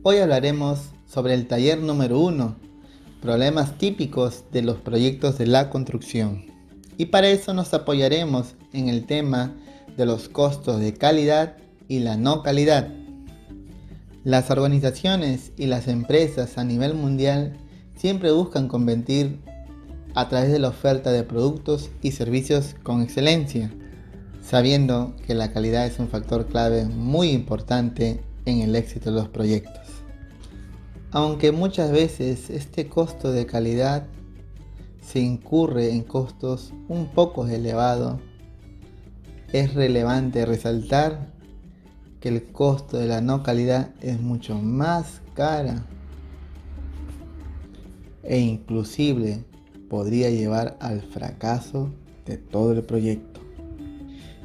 Hoy hablaremos sobre el taller número 1, problemas típicos de los proyectos de la construcción. Y para eso nos apoyaremos en el tema de los costos de calidad y la no calidad. Las organizaciones y las empresas a nivel mundial siempre buscan competir a través de la oferta de productos y servicios con excelencia, sabiendo que la calidad es un factor clave muy importante en el éxito de los proyectos. Aunque muchas veces este costo de calidad se incurre en costos un poco elevados, es relevante resaltar que el costo de la no calidad es mucho más cara e inclusive podría llevar al fracaso de todo el proyecto.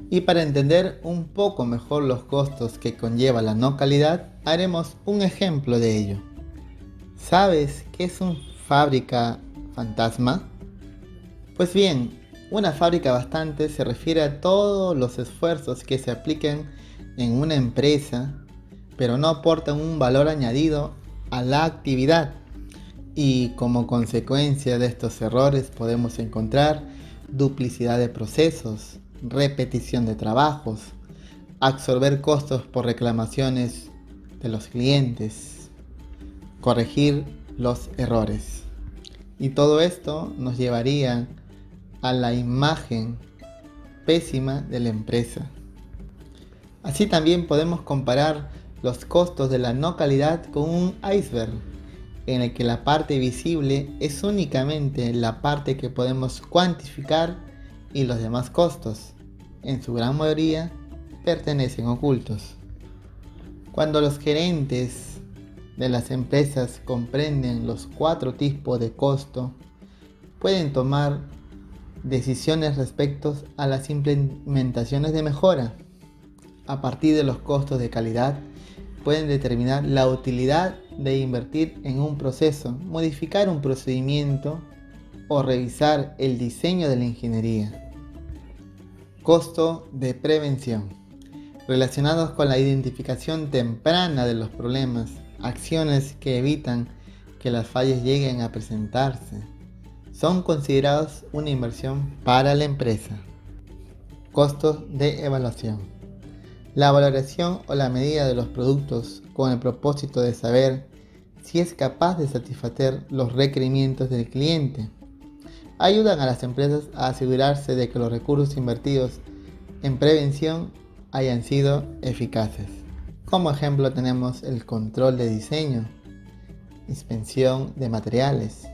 Y para entender un poco mejor los costos que conlleva la no calidad, haremos un ejemplo de ello. ¿Sabes qué es una fábrica fantasma? Pues bien, una fábrica bastante se refiere a todos los esfuerzos que se apliquen en una empresa, pero no aportan un valor añadido a la actividad. Y como consecuencia de estos errores podemos encontrar duplicidad de procesos, repetición de trabajos, absorber costos por reclamaciones de los clientes, corregir los errores. Y todo esto nos llevaría a la imagen pésima de la empresa. Así también podemos comparar los costos de la no calidad con un iceberg, en el que la parte visible es únicamente la parte que podemos cuantificar y los demás costos, en su gran mayoría, pertenecen ocultos. Cuando los gerentes de las empresas comprenden los 4 tipos de costo, pueden tomar decisiones respecto a las implementaciones de mejora. A partir de los costos de calidad, pueden determinar la utilidad de invertir en un proceso, modificar un procedimiento o revisar el diseño de la ingeniería. Costo de prevención. Relacionados con la identificación temprana de los problemas, acciones que evitan que las fallas lleguen a presentarse, son considerados una inversión para la empresa. Costos de evaluación. La valoración o la medida de los productos con el propósito de saber si es capaz de satisfacer los requerimientos del cliente. Ayudan a las empresas a asegurarse de que los recursos invertidos en prevención hayan sido eficaces. Como ejemplo tenemos el control de diseño, inspección de materiales,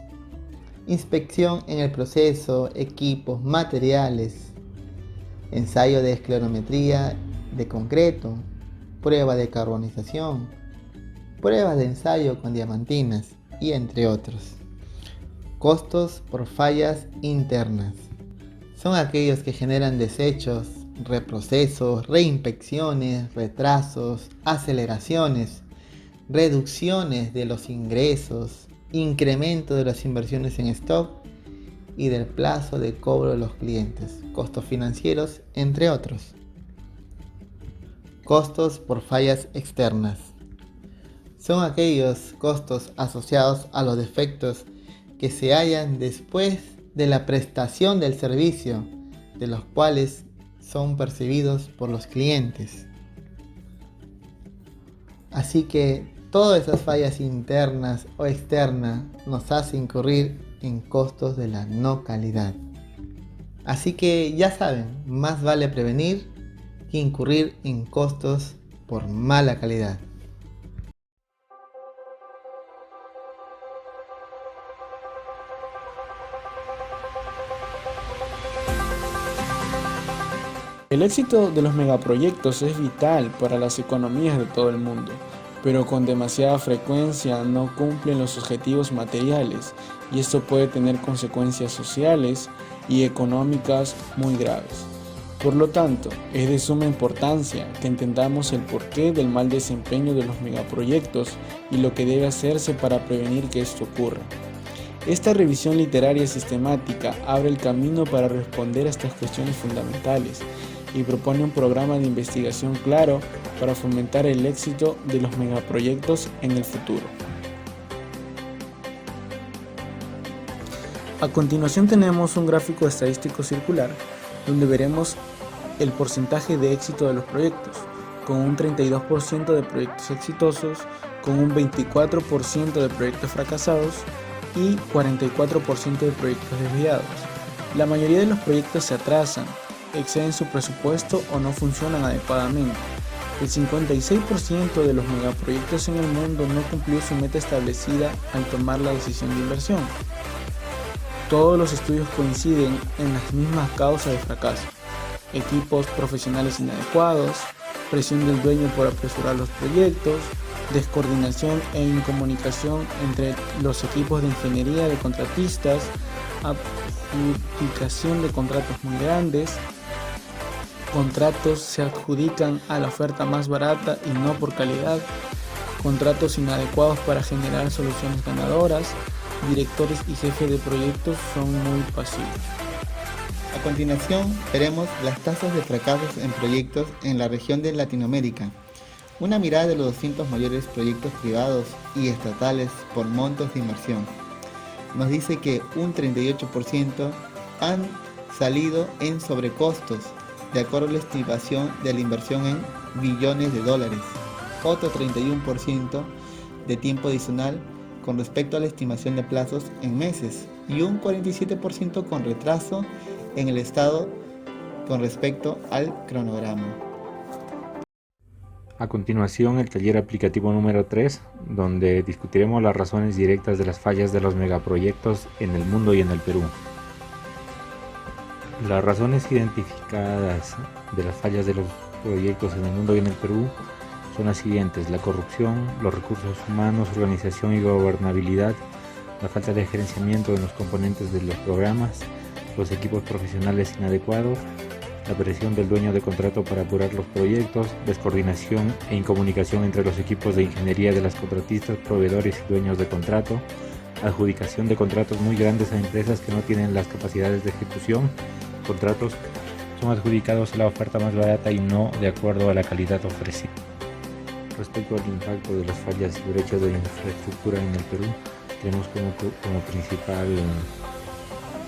inspección en el proceso, equipos, materiales, ensayo de esclerometría de concreto, prueba de carbonización, pruebas de ensayo con diamantinas y entre otros. Costos por fallas internas. Son aquellos que generan desechos, reprocesos, reinspecciones, retrasos, aceleraciones, reducciones de los ingresos, incremento de las inversiones en stock y del plazo de cobro de los clientes, costos financieros, entre otros. Costos por fallas externas. Son aquellos costos asociados a los defectos que se hallan después de la prestación del servicio, de los cuales son percibidos por los clientes. Así que todas esas fallas internas o externas nos hacen incurrir en costos de la no calidad. Así que ya saben, más vale prevenir que incurrir en costos por mala calidad. El éxito de los megaproyectos es vital para las economías de todo el mundo, pero con demasiada frecuencia no cumplen los objetivos materiales y esto puede tener consecuencias sociales y económicas muy graves. Por lo tanto, es de suma importancia que entendamos el porqué del mal desempeño de los megaproyectos y lo que debe hacerse para prevenir que esto ocurra. Esta revisión literaria sistemática abre el camino para responder a estas cuestiones fundamentales y propone un programa de investigación claro para fomentar el éxito de los megaproyectos en el futuro. A continuación tenemos un gráfico estadístico circular donde veremos el porcentaje de éxito de los proyectos, con un 32% de proyectos exitosos, con un 24% de proyectos fracasados y 44% de proyectos desviados. La mayoría de los proyectos se atrasan, exceden su presupuesto o no funcionan adecuadamente. El 56% de los megaproyectos en el mundo no cumplió su meta establecida al tomar la decisión de inversión. Todos los estudios coinciden en las mismas causas de fracaso: equipos profesionales inadecuados, presión del dueño por apresurar los proyectos, descoordinación e incomunicación entre los equipos de ingeniería de contratistas, adjudicación de contratos muy grandes, contratos se adjudican a la oferta más barata y no por calidad, contratos inadecuados para generar soluciones ganadoras, directores y jefes de proyectos son muy pasivos. A continuación veremos las tasas de fracasos en proyectos en la región de Latinoamérica. Una mirada de los 200 mayores proyectos privados y estatales por montos de inversión. Nos dice que un 38% han salido en sobrecostos, de acuerdo a la estimación de la inversión en billones de dólares. Otro 31% de tiempo adicional con respecto a la estimación de plazos en meses y un 47% con retraso en el estado con respecto al cronograma. A continuación, el taller aplicativo número 3, donde discutiremos las razones directas de las fallas de los megaproyectos en el mundo y en el Perú. Las razones identificadas de las fallas de los proyectos en el mundo y en el Perú son las siguientes: la corrupción, los recursos humanos, organización y gobernabilidad, la falta de gerenciamiento de los componentes de los programas, los equipos profesionales inadecuados, la presión del dueño de contrato para apurar los proyectos, descoordinación e incomunicación entre los equipos de ingeniería de las contratistas, proveedores y dueños de contrato, adjudicación de contratos muy grandes a empresas que no tienen las capacidades de ejecución, contratos son adjudicados a la oferta más barata y no de acuerdo a la calidad ofrecida. Respecto al impacto de las fallas y brechas de la infraestructura en el Perú, tenemos como principal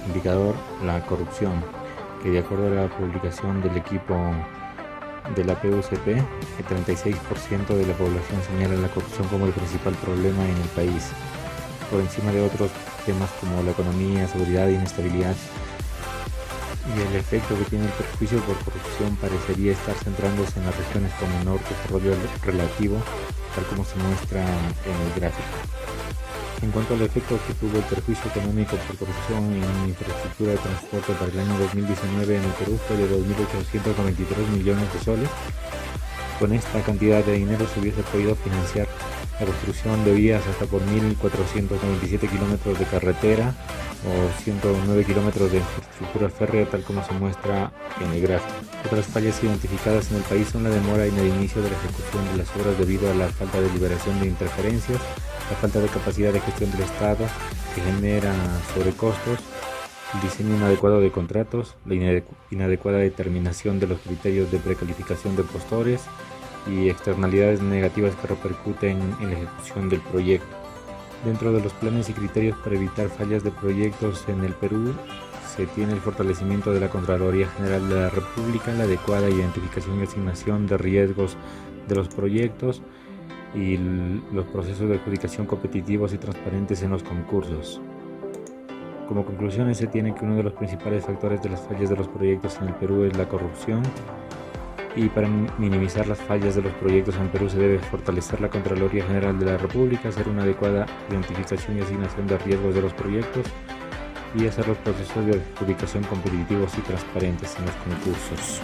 indicador la corrupción, que de acuerdo a la publicación del equipo de la PUCP, el 36% de la población señala la corrupción como el principal problema en el país, por encima de otros temas como la economía, seguridad e inestabilidad. Y el efecto que tiene el perjuicio por corrupción parecería estar centrándose en las regiones con menor desarrollo relativo, tal como se muestra en el gráfico. En cuanto al efecto que tuvo el perjuicio económico por corrupción en infraestructura de transporte para el año 2019 en el Perú fue de 2.893 millones de soles. Con esta cantidad de dinero se hubiese podido financiar la construcción de vías hasta por 1.497 kilómetros de carretera o 109 kilómetros de infraestructura férrea, tal como se muestra en el gráfico. Otras fallas identificadas en el país son la demora en el inicio de la ejecución de las obras debido a la falta de liberación de interferencias, la falta de capacidad de gestión del Estado que genera sobrecostos, el diseño inadecuado de contratos, la inadecuada determinación de los criterios de precalificación de postores y externalidades negativas que repercuten en la ejecución del proyecto. Dentro de los planes y criterios para evitar fallas de proyectos en el Perú, se tiene el fortalecimiento de la Contraloría General de la República, la adecuada identificación y asignación de riesgos de los proyectos y los procesos de adjudicación competitivos y transparentes en los concursos. Como conclusiones, se tiene que uno de los principales factores de las fallas de los proyectos en el Perú es la corrupción, y para minimizar las fallas de los proyectos en Perú se debe fortalecer la Contraloría General de la República, hacer una adecuada identificación y asignación de riesgos de los proyectos y hacer los procesos de adjudicación competitivos y transparentes en los concursos.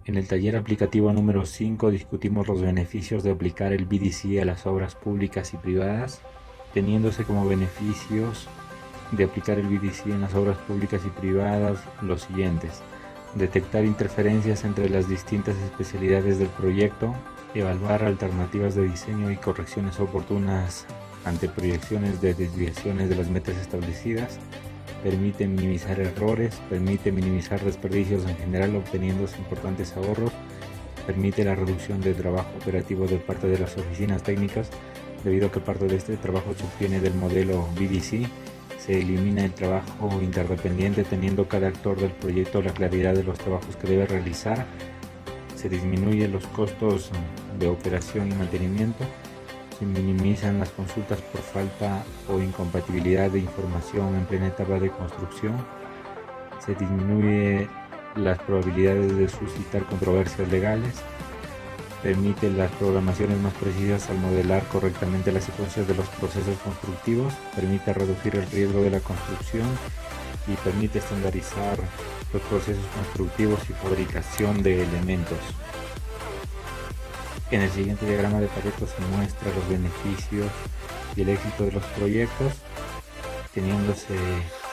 En el taller aplicativo número 5 discutimos los beneficios de aplicar el BDC a las obras públicas y privadas, teniéndose como beneficios de aplicar el BDC en las obras públicas y privadas los siguientes: detectar interferencias entre las distintas especialidades del proyecto, evaluar alternativas de diseño y correcciones oportunas ante proyecciones de desviaciones de las metas establecidas, permite minimizar errores, permite minimizar desperdicios en general obteniendo importantes ahorros, permite la reducción del trabajo operativo de parte de las oficinas técnicas, debido a que parte de este trabajo se obtiene del modelo BDC. Se elimina el trabajo interdependiente teniendo cada actor del proyecto la claridad de los trabajos que debe realizar. Se disminuyen los costos de operación y mantenimiento. Se minimizan las consultas por falta o incompatibilidad de información en plena etapa de construcción. Se disminuye las probabilidades de suscitar controversias legales. Permite las programaciones más precisas al modelar correctamente las secuencias de los procesos constructivos, permite reducir el riesgo de la construcción y permite estandarizar los procesos constructivos y fabricación de elementos. En el siguiente diagrama de Pareto se muestra los beneficios y el éxito de los proyectos, teniéndose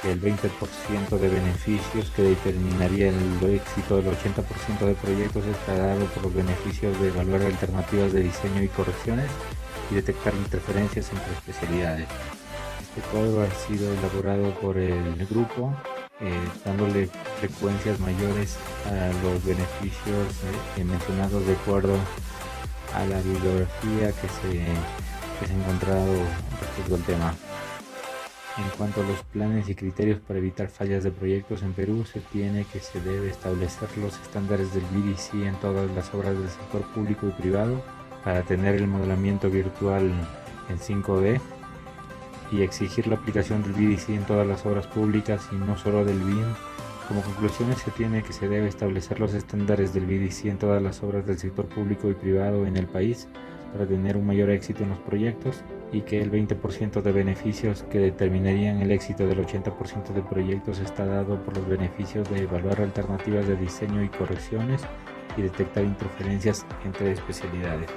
el 20% de beneficios que determinaría el éxito del 80% de proyectos está dado por los beneficios de evaluar alternativas de diseño y correcciones y detectar interferencias entre especialidades. Este cuadro ha sido elaborado por el grupo, dándole frecuencias mayores a los beneficios mencionados de acuerdo a la bibliografía que se ha encontrado respecto al tema. En cuanto a los planes y criterios para evitar fallas de proyectos en Perú, se debe establecer los estándares del BDC en todas las obras del sector público y privado para tener el modelamiento virtual en 5D y exigir la aplicación del BDC en todas las obras públicas y no solo del BIM. Como conclusiones se debe establecer los estándares del BDC en todas las obras del sector público y privado en el país para tener un mayor éxito en los proyectos, y que el 20% de beneficios que determinarían el éxito del 80% de proyectos está dado por los beneficios de evaluar alternativas de diseño y correcciones y detectar interferencias entre especialidades.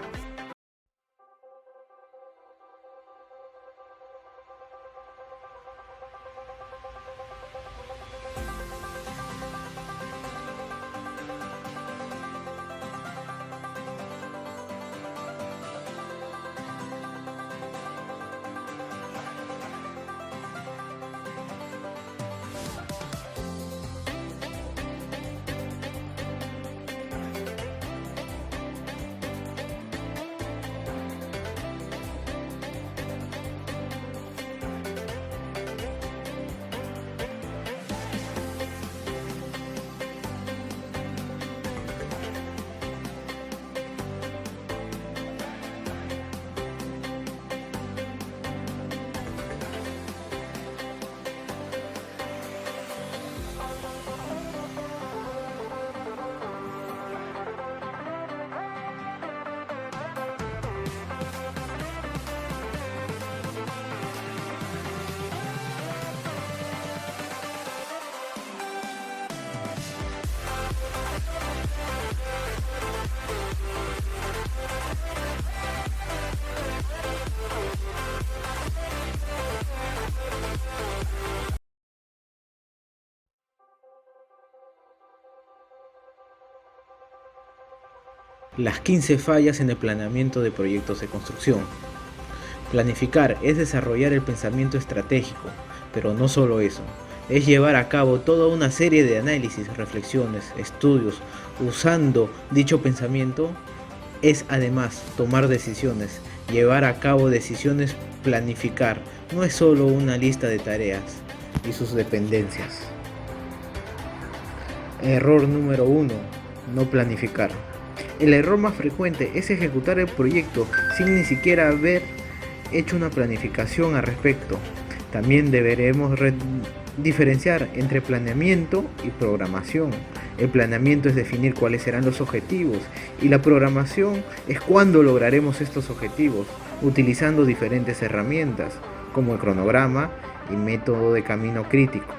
Las 15 fallas en el planeamiento de proyectos de construcción. Planificar es desarrollar el pensamiento estratégico, pero no solo eso, es llevar a cabo toda una serie de análisis, reflexiones, estudios. Usando dicho pensamiento es además tomar decisiones, llevar a cabo decisiones. Planificar no es solo una lista de tareas y sus dependencias. Error número 1. No planificar. El error más frecuente es ejecutar el proyecto sin ni siquiera haber hecho una planificación al respecto. También deberemos diferenciar entre planeamiento y programación. El planeamiento es definir cuáles serán los objetivos y la programación es cuándo lograremos estos objetivos, utilizando diferentes herramientas como el cronograma y método de camino crítico.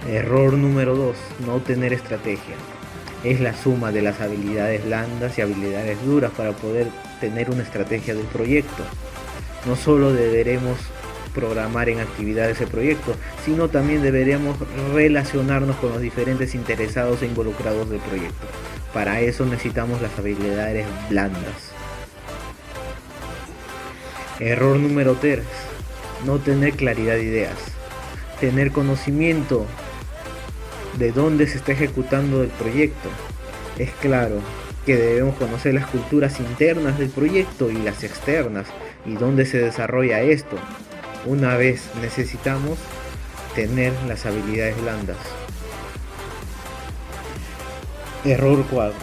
Error número 2. No tener estrategia. Es la suma de las habilidades blandas y habilidades duras para poder tener una estrategia del proyecto. No solo deberemos programar en actividades el proyecto, sino también deberemos relacionarnos con los diferentes interesados e involucrados del proyecto. Para eso necesitamos las habilidades blandas. Error número 3. No tener claridad de ideas. Tener conocimiento de dónde se está ejecutando el proyecto. Es claro que debemos conocer las culturas internas del proyecto y las externas y dónde se desarrolla esto. Una vez necesitamos tener las habilidades blandas. Error 4.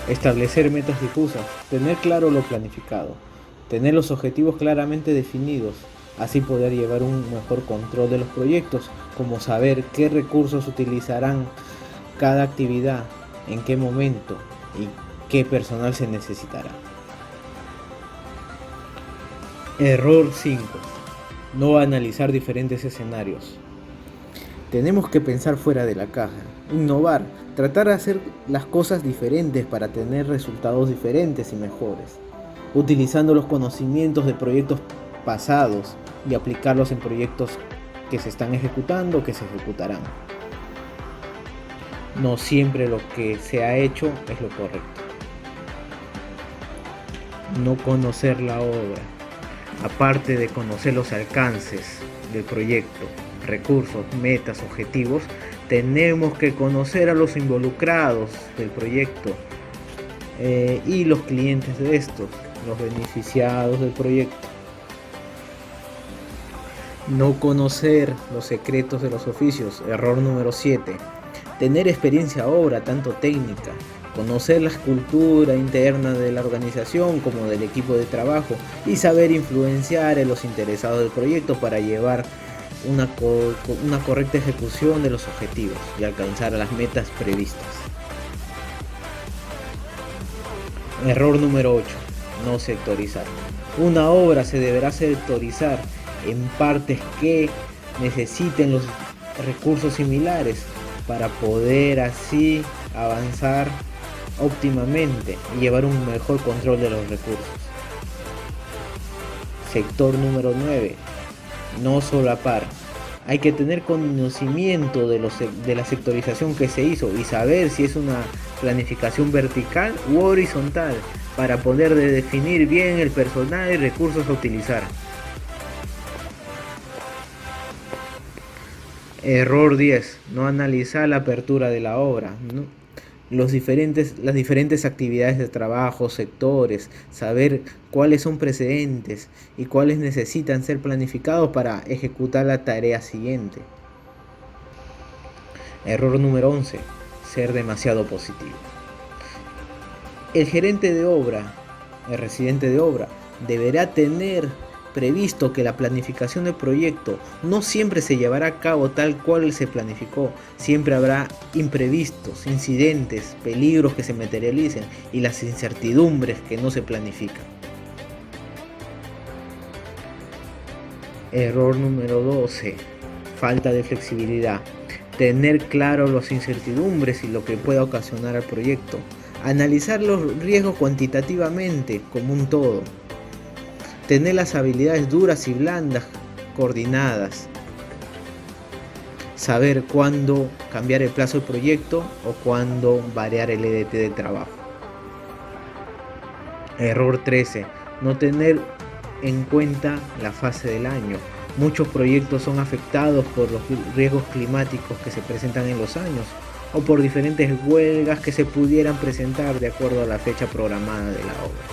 Establecer metas difusas. Tener claro lo planificado. Tener los objetivos claramente definidos. Así poder llevar un mejor control de los proyectos, como saber qué recursos utilizarán cada actividad, en qué momento y qué personal se necesitará. Error 5. No analizar diferentes escenarios. Tenemos que pensar fuera de la caja, innovar, tratar de hacer las cosas diferentes para tener resultados diferentes y mejores, utilizando los conocimientos de proyectos pasados y aplicarlos en proyectos que se están ejecutando o que se ejecutarán. No siempre lo que se ha hecho es lo correcto. No conocer la obra. Aparte de conocer los alcances del proyecto, recursos, metas, objetivos, tenemos que conocer a los involucrados del proyecto y los clientes de estos, los beneficiados del proyecto. No conocer los secretos de los oficios. Error número 7. Tener experiencia obra, tanto técnica. Conocer la cultura interna de la organización como del equipo de trabajo y saber influenciar a los interesados del proyecto para llevar una correcta ejecución de los objetivos y alcanzar las metas previstas. Error número 8. No sectorizar. Una obra se deberá sectorizar en partes que necesiten los recursos similares para poder así avanzar óptimamente y llevar un mejor control de los recursos. Sector número 9. No solapar. Hay que tener conocimiento de la sectorización que se hizo y saber si es una planificación vertical u horizontal para poder definir bien el personal y recursos a utilizar. Error 10. No analizar la apertura de la obra. Las diferentes actividades de trabajo, sectores, saber cuáles son precedentes y cuáles necesitan ser planificados para ejecutar la tarea siguiente. Error número 11. Ser demasiado positivo. El gerente de obra, el residente de obra, deberá tener previsto que la planificación del proyecto no siempre se llevará a cabo tal cual se planificó. Siempre habrá imprevistos, incidentes, peligros que se materialicen y las incertidumbres que no se planifican. Error número 12. Falta de flexibilidad. Tener claro las incertidumbres y lo que pueda ocasionar al proyecto. Analizar los riesgos cuantitativamente como un todo. Tener las habilidades duras y blandas coordinadas. Saber cuándo cambiar el plazo del proyecto o cuándo variar el EDT de trabajo. Error 13. No tener en cuenta la fase del año. Muchos proyectos son afectados por los riesgos climáticos que se presentan en los años o por diferentes huelgas que se pudieran presentar de acuerdo a la fecha programada de la obra.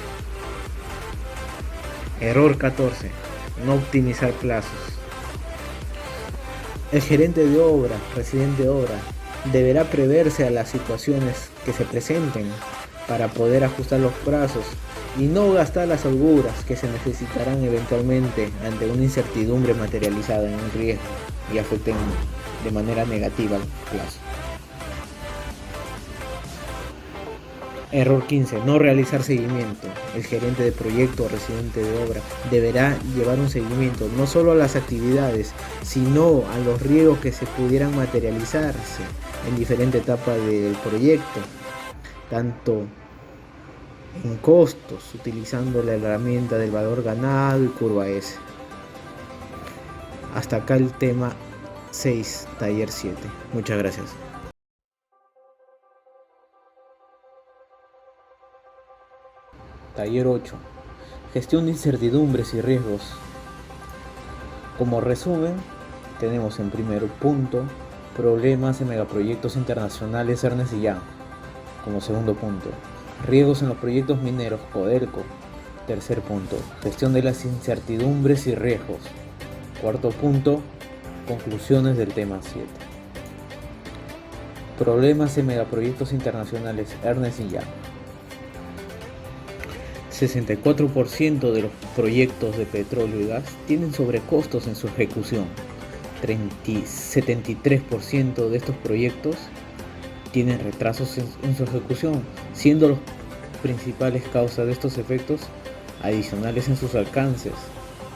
Error 14. No optimizar plazos. El gerente de obra, residente de obra, deberá preverse a las situaciones que se presenten para poder ajustar los plazos y no gastar las holguras que se necesitarán eventualmente ante una incertidumbre materializada en un riesgo y afecten de manera negativa al plazo. Error 15. No realizar seguimiento. El gerente de proyecto o residente de obra deberá llevar un seguimiento no solo a las actividades, sino a los riesgos que se pudieran materializarse en diferentes etapas del proyecto, tanto en costos, utilizando la herramienta del valor ganado y curva S. Hasta acá el tema 6, taller 7. Muchas gracias. Taller 8. Gestión de incertidumbres y riesgos. Como resumen, tenemos en primer punto problemas en megaproyectos internacionales Ernst & Young. Como segundo punto, riesgos en los proyectos mineros Codelco. Tercer punto, gestión de las incertidumbres y riesgos. Cuarto punto, conclusiones del tema 7. Problemas en megaproyectos internacionales Ernst & Young. 64% de los proyectos de petróleo y gas tienen sobrecostos en su ejecución. 73% de estos proyectos tienen retrasos en su ejecución, siendo las principales causas de estos efectos adicionales en sus alcances,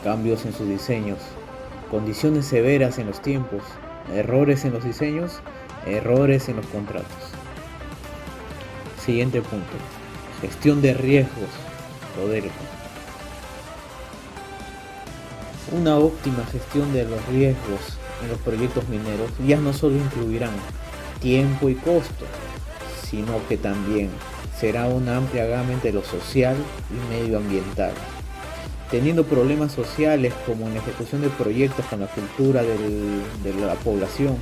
cambios en sus diseños, condiciones severas en los tiempos, errores en los diseños, errores en los contratos. Siguiente punto, gestión de riesgos. Codelco. Una óptima gestión de los riesgos en los proyectos mineros ya no solo incluirán tiempo y costo, sino que también será una amplia gama entre lo social y medioambiental, teniendo problemas sociales como en la ejecución de proyectos con la cultura de la población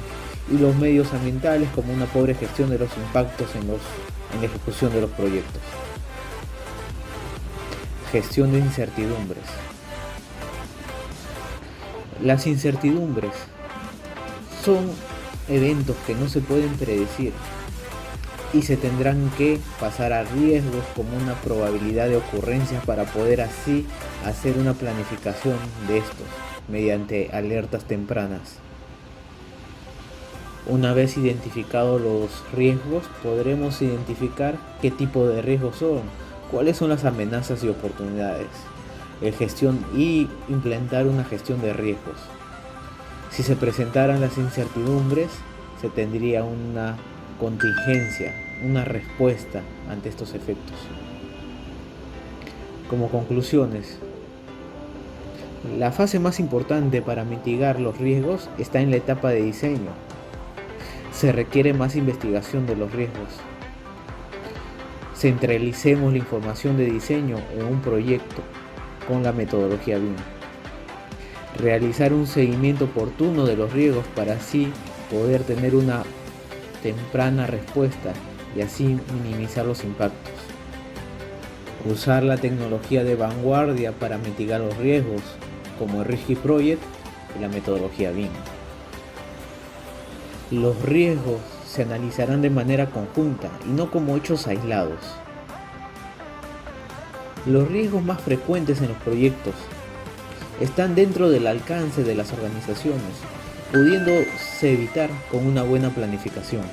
y los medios ambientales como una pobre gestión de los impactos en la ejecución de los proyectos. Gestión de incertidumbres. Las incertidumbres son eventos que no se pueden predecir y se tendrán que pasar a riesgos como una probabilidad de ocurrencia para poder así hacer una planificación de estos mediante alertas tempranas. Una vez identificados los riesgos, podremos identificar qué tipo de riesgos son, cuáles son las amenazas y oportunidades, y implementar una gestión de riesgos. Si se presentaran las incertidumbres, se tendría una contingencia, una respuesta ante estos efectos. Como conclusiones, la fase más importante para mitigar los riesgos está en la etapa de diseño. Se requiere más investigación de los riesgos. Centralicemos la información de diseño en un proyecto con la metodología BIM. Realizar un seguimiento oportuno de los riesgos para así poder tener una temprana respuesta y así minimizar los impactos. Usar la tecnología de vanguardia para mitigar los riesgos, como el Rigid Project y la metodología BIM. Los riesgos se analizarán de manera conjunta y no como hechos aislados. Los riesgos más frecuentes en los proyectos están dentro del alcance de las organizaciones, pudiéndose evitar con una buena planificación.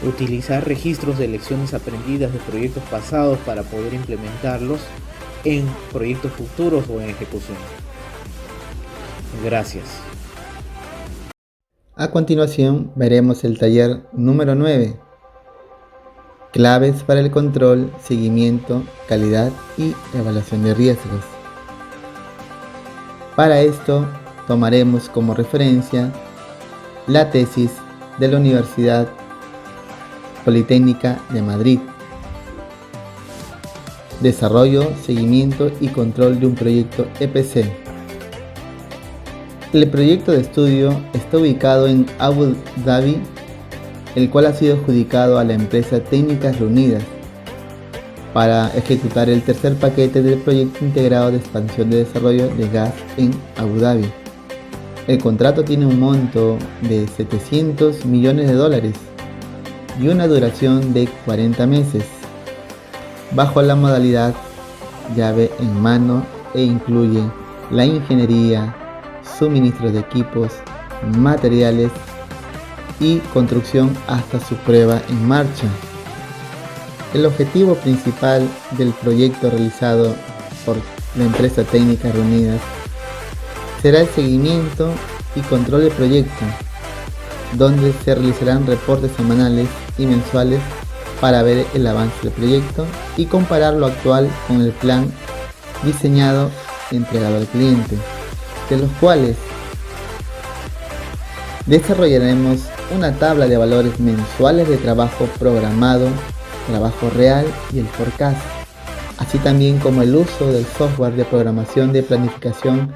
Utilizar registros de lecciones aprendidas de proyectos pasados para poder implementarlos en proyectos futuros o en ejecución. Gracias. A continuación veremos el taller número 9. Claves para el control, seguimiento, calidad y evaluación de riesgos. Para esto tomaremos como referencia la tesis de la Universidad Politécnica de Madrid. Desarrollo, seguimiento y control de un proyecto EPC. El proyecto de estudio está ubicado en Abu Dhabi, el cual ha sido adjudicado a la empresa Técnicas Reunidas para ejecutar el tercer paquete del proyecto integrado de expansión de desarrollo de gas en Abu Dhabi. El contrato tiene un monto de $700 millones y una duración de 40 meses, bajo la modalidad llave en mano e incluye la ingeniería, suministro de equipos, materiales y construcción hasta su prueba en marcha. El objetivo principal del proyecto realizado por la empresa técnica reunidas será el seguimiento y control del proyecto, donde se realizarán reportes semanales y mensuales para ver el avance del proyecto y comparar lo actual con el plan diseñado y entregado al cliente, de los cuales desarrollaremos una tabla de valores mensuales de trabajo programado, trabajo real y el forecast, así también como el uso del software de programación de planificación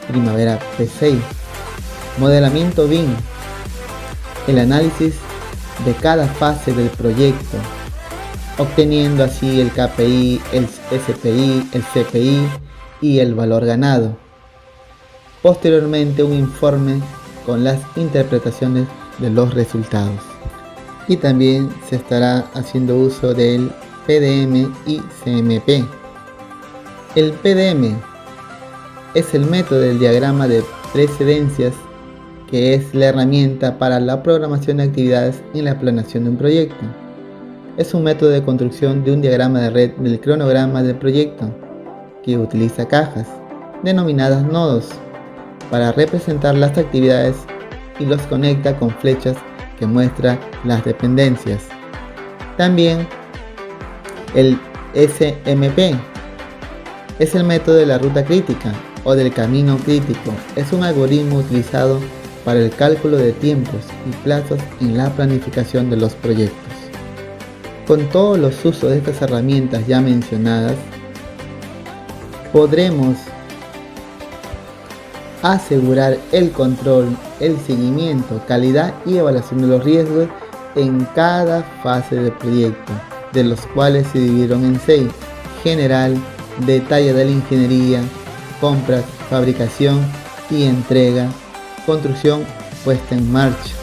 Primavera P6, modelamiento BIM, el análisis de cada fase del proyecto, obteniendo así el KPI, el SPI, el CPI y el valor ganado. Posteriormente un informe con las interpretaciones de los resultados. Y también se estará haciendo uso del PDM y CMP. El PDM es el método del diagrama de precedencias, que es la herramienta para la programación de actividades y la planeación de un proyecto. Es un método de construcción de un diagrama de red del cronograma del proyecto, que utiliza cajas, denominadas nodos, para representar las actividades y los conecta con flechas que muestran las dependencias. También el SMP es el método de la ruta crítica o del camino crítico. Es un algoritmo utilizado para el cálculo de tiempos y plazos en la planificación de los proyectos. Con todos los usos de estas herramientas ya mencionadas, podremos asegurar el control, el seguimiento, calidad y evaluación de los riesgos en cada fase del proyecto, de los cuales se dividieron en 6: general, detalle de la ingeniería, compras, fabricación y entrega, construcción, puesta en marcha.